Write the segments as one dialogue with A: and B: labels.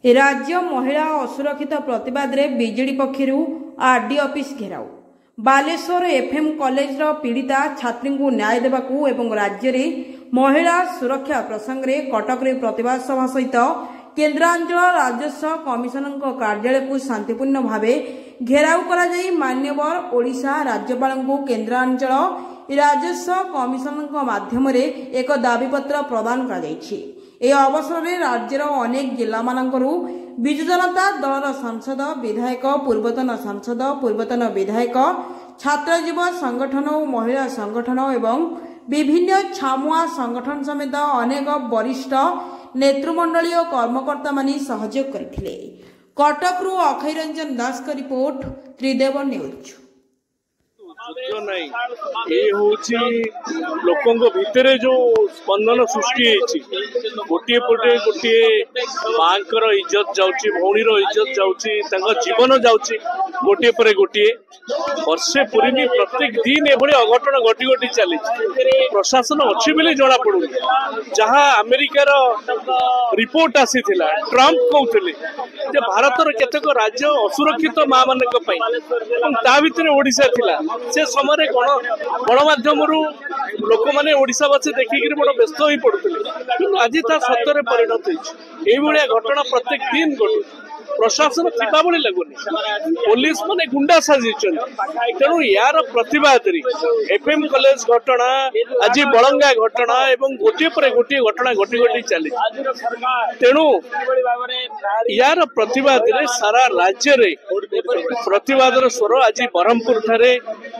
A: राज्य महिला असुरक्षित प्रतिवाद रे बीजेडी पक्षरु आरडी ऑफिस घेराव। बालेश्वर एफएम कॉलेज पीड़िता छात्री को न्याय देवाकू एवं राज्य रे महिला सुरक्षा प्रसंग रे कटक रे प्रतिवाद सभा सहित केन्द्रांचल राजस्व कमिशनर कार्यालय को शांतिपूर्ण भावे घेराव करा जाई मान्यवर ओडिशा राज्यपाल को केन्द्रांचल राजस्व कमिशनर माध्यम रे एक दाबीपत्र प्रदान करा जायछि। यह अवसर में राज्यर अनेक जिला मानकरू विजु जनता दलर सांसद विधायक पूर्वतन सांसद पूर्वतन विधायक छात्रजीव संगठन और महिला संगठन एवं विभिन्न छामुआ संगठन समेत अनेक वरिष्ठ नेतृमंडली और कर्मकर्ता मानी सहयोग करथिले। कटक रु अक्षय रंजन दास का रिपोर्ट त्रिदेव न्यूज।
B: लोकों भितर जो स्पंदन सृष्टि गोटे पटे गोटे माँ इज्जत जाऊँगी भौणीर इज्जत जाऊँगी जीवन जाऊँगी गोटे पर गोटे वर्षे पूरी प्रत्येक दिन एभली अघटन घटी घटी चली प्रशासन अच्छी बोली जना पड़ू जहाँ अमेरिकार रिपोर्ट आसी ट्रंप कहते भारतर केतक राज्य असुरक्षित माँ मान भितर ओडिशा थिला से समय गणमाध्यम लोक मैंने ओडिशावासी देखिक बड़ व्यस्त हो पड़ुले आज सत्य परिणत होया घटना प्रत्येक दिन घटू प्रशासन थिबा भली लगुनि पुलिस माने गुंडा साजी तेणु यार प्रतिवाद एफएम कॉलेज घटना आज बलंगा घटना एवं गोटे पर गोटे घटना घटी घटी चली तेणु यार प्रतिवाद सारा राज्य रे प्रतिवाद स्वर आज ब्रह्मपुर ठारे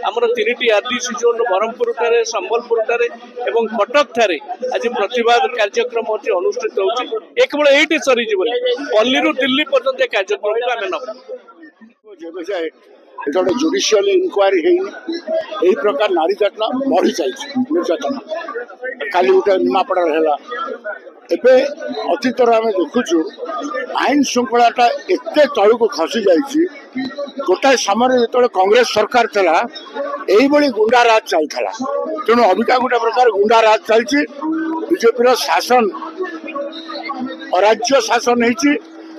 B: आमर तीन आरडीसी जोन ब्रह्मपुर ठारे संबलपुर ठारे एवं कटक ठारे आज प्रतिवाद कार्यक्रम अच्छी अनुष्ठित होची एक बेले एटी सरी जीवन पल्ली दिल्ली पर्यंत कार्यक्रम आम न
C: जुडिशियल इनक्वारी यही प्रकार नारी जातना बढ़ी चलती निर्यातना खाली गोटे निमापड़ा है एबे अतीतर आम देखुचु आईन श्रृंखलाटा एत तलू को खसी जाइए गोटाए समय जो कांग्रेस सरकार था यही गुंडा राज चलता तेणु अबिका गोटे प्रकार गुंडा राज चलती बीजेपी शासन अराज्य शासन होती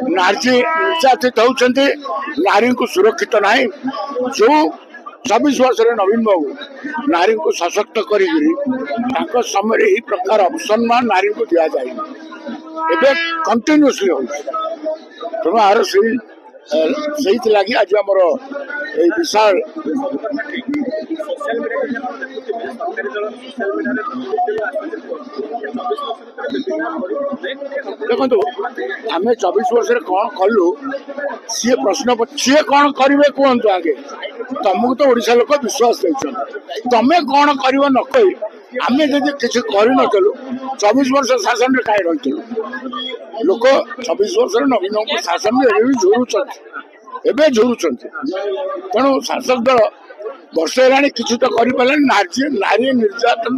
C: नारी निर्यातित होती नारी को सुरक्षित ना जो 24 वर्ष नवीन बाबू नारी को सशक्त कर समय यही प्रकार अपसम्मान नारी को दि जाए कंटिन्यूसली हो तेणु आर से लगी आज आम विशाल देखो आम 24 वर्ष कौन कलु सी प्रश्न सी कौन करेंगे कहतु आगे तुमको तो ओडिशा लोक विश्वास तुम्हें कौन कर न कही आम जब किसी करूँ 24 वर्ष शासन में कहीं रही लोक 24 वर्ष नवीन को शासन में झुरुंट झुरुंट तेणु शासक दल वर्ष है किसी तो कर नारी निर्यातन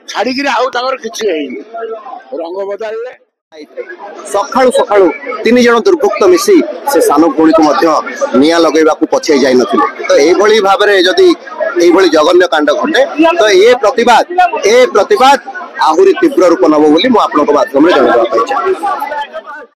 C: छाड़ी आउ किसी रंग बदल
D: सकाळु सकाळु तीन जन दुर्भुक्त मिसी से सान भौणी को निया लगेगा पछे जाई नथिले तो एभली भाबरे जदि एभली जघन्य कांड घटे तो ए प्रतिवाद आहुरी तीव्र रूप नब बोली मु आपनक माध्यम रे जणाइबा पाइछि।